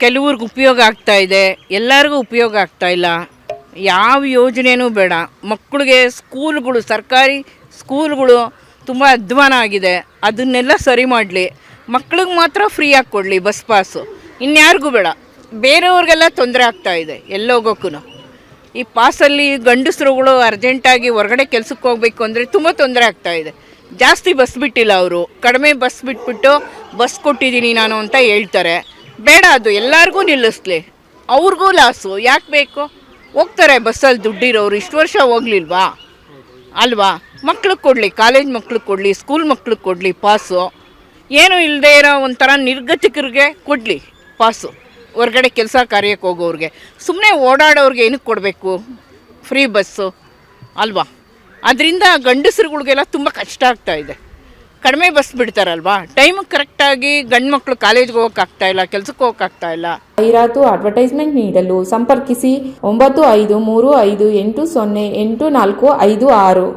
ಕೆಲವ್ರಿಗೆ ಉಪಯೋಗ ಆಗ್ತಾ ಇದೆ, ಎಲ್ಲರಿಗೂ ಉಪಯೋಗ ಆಗ್ತಾ ಇಲ್ಲ. ಯಾವ ಯೋಜನೆಯೂ ಬೇಡ. ಮಕ್ಕಳಿಗೆ ಸ್ಕೂಲ್ಗಳು, ಸರ್ಕಾರಿ ಸ್ಕೂಲ್ಗಳು ತುಂಬ ಅಧ್ವಾನ ಆಗಿದೆ. ಅದನ್ನೆಲ್ಲ ಸರಿ ಮಾಡಲಿ. ಮಕ್ಳಿಗೆ ಮಾತ್ರ ಫ್ರೀಯಾಗಿ ಕೊಡಲಿ ಬಸ್ ಪಾಸು, ಇನ್ಯಾರಿಗೂ ಬೇಡ. ಬೇರೆಯವ್ರಿಗೆಲ್ಲ ತೊಂದರೆ ಆಗ್ತಾ ಇದೆ ಎಲ್ಲೋಗೋಕ್ಕೂ. ಈ ಪಾಸಲ್ಲಿ ಗಂಡಸರುಗಳು ಅರ್ಜೆಂಟಾಗಿ ಹೊರಗಡೆ ಕೆಲಸಕ್ಕೆ ಹೋಗಬೇಕು ಅಂದರೆ ತುಂಬ ತೊಂದರೆ ಆಗ್ತಾ ಇದೆ. ಜಾಸ್ತಿ ಬಸ್ ಬಿಟ್ಟಿಲ್ಲ ಅವರು, ಕಡಿಮೆ ಬಸ್ ಬಿಟ್ಬಿಟ್ಟು ಬಸ್ ಕೊಟ್ಟಿದ್ದೀನಿ ನಾನು ಅಂತ ಹೇಳ್ತಾರೆ. ಬೇಡ, ಅದು ಎಲ್ಲರಿಗೂ ನಿಲ್ಲಿಸ್ಲಿ. ಅವ್ರಿಗೂ ಲಾಸು. ಯಾಕೆ ಬೇಕು? ಹೋಗ್ತಾರೆ ಬಸ್ಸಲ್ಲಿ ದುಡ್ಡಿರೋರು. ಇಷ್ಟು ವರ್ಷ ಹೋಗ್ಲಿಲ್ವಾ ಅಲ್ವಾ? ಮಕ್ಳಿಗೆ ಕೊಡಲಿ, ಕಾಲೇಜ್ ಮಕ್ಳಿಗೆ ಕೊಡಲಿ, ಸ್ಕೂಲ್ ಮಕ್ಳಿಗೆ ಕೊಡಲಿ ಪಾಸು. ಏನು ಇಲ್ಲದೆ ಇರೋ ಒಂಥರ ನಿರ್ಗತಿಕರಿಗೆ ಕೊಡಲಿ ಪಾಸು. ಹೊರಗಡೆ ಕೆಲಸ ಕಾರ್ಯಕ್ಕೆ ಹೋಗೋರಿಗೆ, ಸುಮ್ಮನೆ ಓಡಾಡೋರಿಗೆ ಏನಕ್ಕೆ ಕೊಡಬೇಕು ಫ್ರೀ ಬಸ್ಸು ಅಲ್ವಾ? ಅದರಿಂದ ಗಂಡಸರುಗಳಿಗೆಲ್ಲ ತುಂಬ ಕಷ್ಟ ಆಗ್ತಾಯಿದೆ. ಕಡಿಮೆ ಬಸ್ ಬಿಡ್ತಾರಲ್ವಾ, ಟೈಮಿಗೆ ಕರೆಕ್ಟಾಗಿ ಗಂಡು ಮಕ್ಕಳು ಕಾಲೇಜ್ಗೆ ಹೋಗೋಕ್ಕಾಗ್ತಾಯಿಲ್ಲ, ಕೆಲಸಕ್ಕೆ ಹೋಗೋಕ್ಕಾಗ್ತಾಯಿಲ್ಲ. ಜಾಹೀರಾತು ಅಡ್ವರ್ಟೈಸ್ಮೆಂಟ್ ನೀಡಲು ಸಂಪರ್ಕಿಸಿ 9535808456.